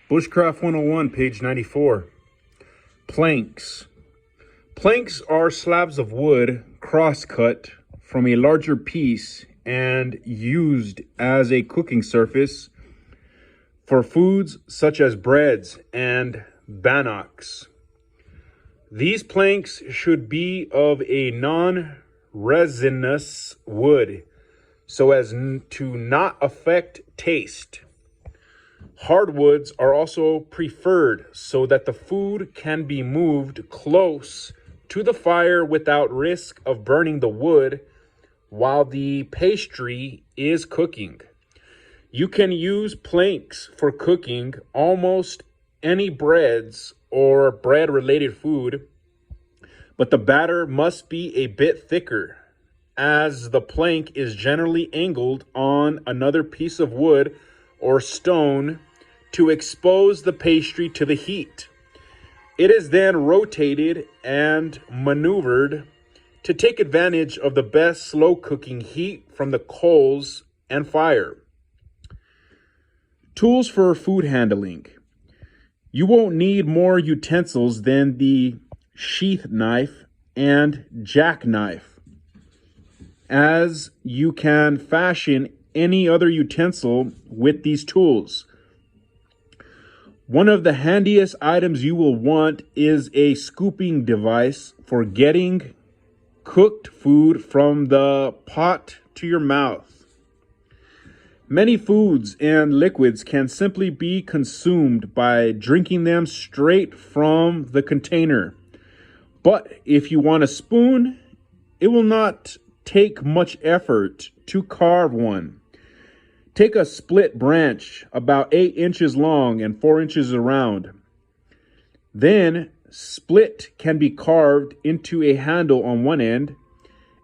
Bushcraft 101, page 94. Planks. Planks are slabs of wood cross-cut from a larger piece and used as a cooking surface for foods such as breads and bannocks. These planks should be of a non-resinous wood so as to not affect taste. Hardwoods are also preferred so that the food can be moved close to the fire without risk of burning the wood while the pastry is cooking. You can use planks for cooking almost any breads or bread-related food, but the batter must be a bit thicker, as the plank is generally angled on another piece of wood or stone to expose the pastry to the heat. It is then rotated and maneuvered to take advantage of the best slow cooking heat from the coals and fire. Tools for food handling. You won't need more utensils than the sheath knife and jackknife, as you can fashion any other utensil with these tools. One of the handiest items you will want is a scooping device for getting cooked food from the pot to your mouth. Many foods and liquids can simply be consumed by drinking them straight from the container. But if you want a spoon, it will not take much effort to carve one. Take a split branch about 8 inches long and 4 inches around. Then split can be carved into a handle on one end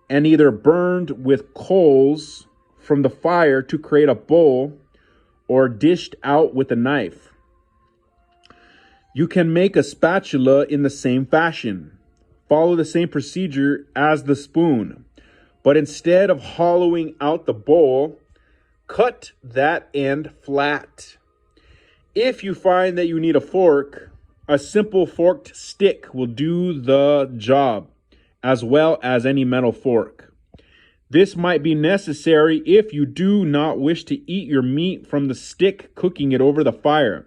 and either burned with coals from the fire to create a bowl or dished out with a knife. You can make a spatula in the same fashion. Follow the same procedure as the spoon, but instead of hollowing out the bowl, cut that end flat. If you find that you need a fork, a simple forked stick will do the job, as well as any metal fork. This might be necessary if you do not wish to eat your meat from the stick cooking it over the fire,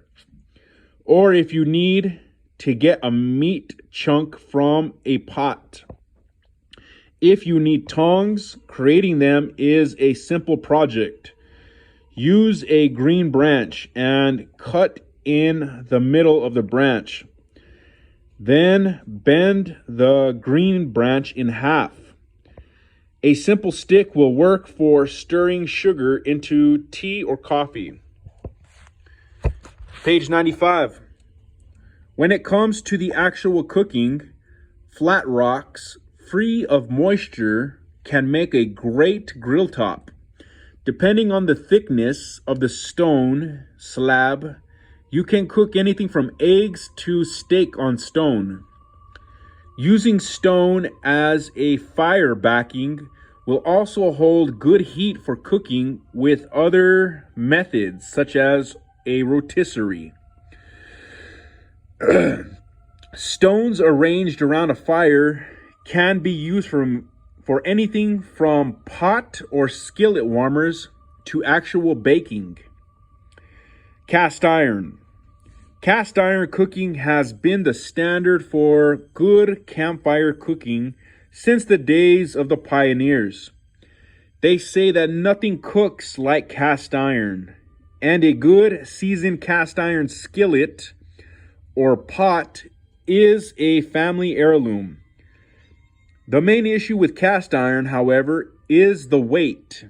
or if you need to get a meat chunk from a pot. If you need tongs, creating them is a simple project. Use a green branch and cut in the middle of the branch. Then bend the green branch in half. A simple stick will work for stirring sugar into tea or coffee. Page 95. When it comes to the actual cooking, flat rocks free of moisture can make a great grill top. Depending on the thickness of the stone slab, you can cook anything from eggs to steak on stone. Using stone as a fire backing will also hold good heat for cooking with other methods, such as a rotisserie. Stones arranged around a fire can be used for anything from pot or skillet warmers to actual baking. Cast iron. Cast iron cooking has been the standard for good campfire cooking since the days of the pioneers. They say that nothing cooks like cast iron, and a good seasoned cast iron skillet or pot is a family heirloom. The main issue with cast iron, however, is the weight.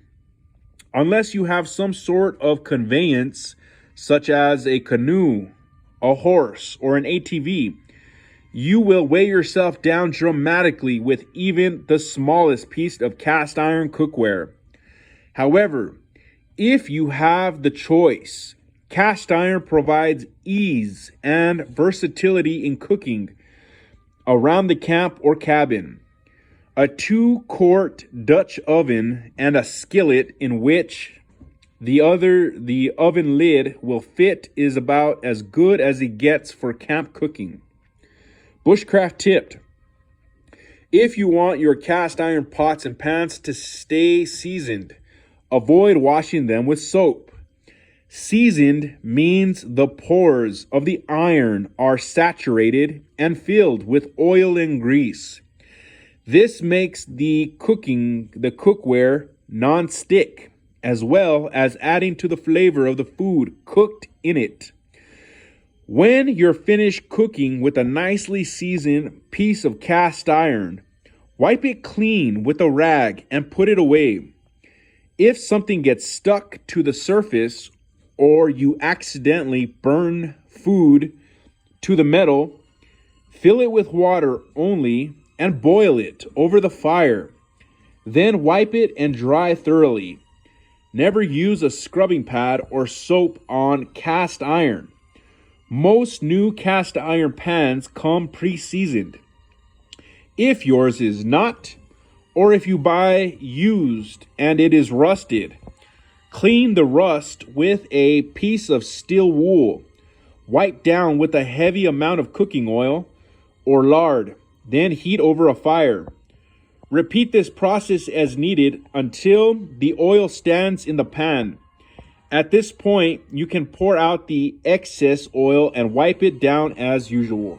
Unless you have some sort of conveyance, such as a canoe, a horse, or an ATV, you will weigh yourself down dramatically with even the smallest piece of cast iron cookware. However, if you have the choice, cast iron provides ease and versatility in cooking around the camp or cabin. A 2-quart Dutch oven and a skillet in which The oven lid will fit is about as good as it gets for camp cooking. Bushcraft tip: if you want your cast iron pots and pans to stay seasoned, avoid washing them with soap. Seasoned means the pores of the iron are saturated and filled with oil and grease. This makes the cookware non-stick, as well as adding to the flavor of the food cooked in it. When you're finished cooking with a nicely seasoned piece of cast iron, wipe it clean with a rag and put it away. If something gets stuck to the surface or you accidentally burn food to the metal, fill it with water only and boil it over the fire. Then wipe it and dry thoroughly. Never use a scrubbing pad or soap on cast iron. Most new cast iron pans come pre-seasoned. If yours is not, or if you buy used and it is rusted, clean the rust with a piece of steel wool. Wipe down with a heavy amount of cooking oil or lard, then heat over a fire. Repeat this process as needed until the oil stands in the pan. At this point, you can pour out the excess oil and wipe it down as usual.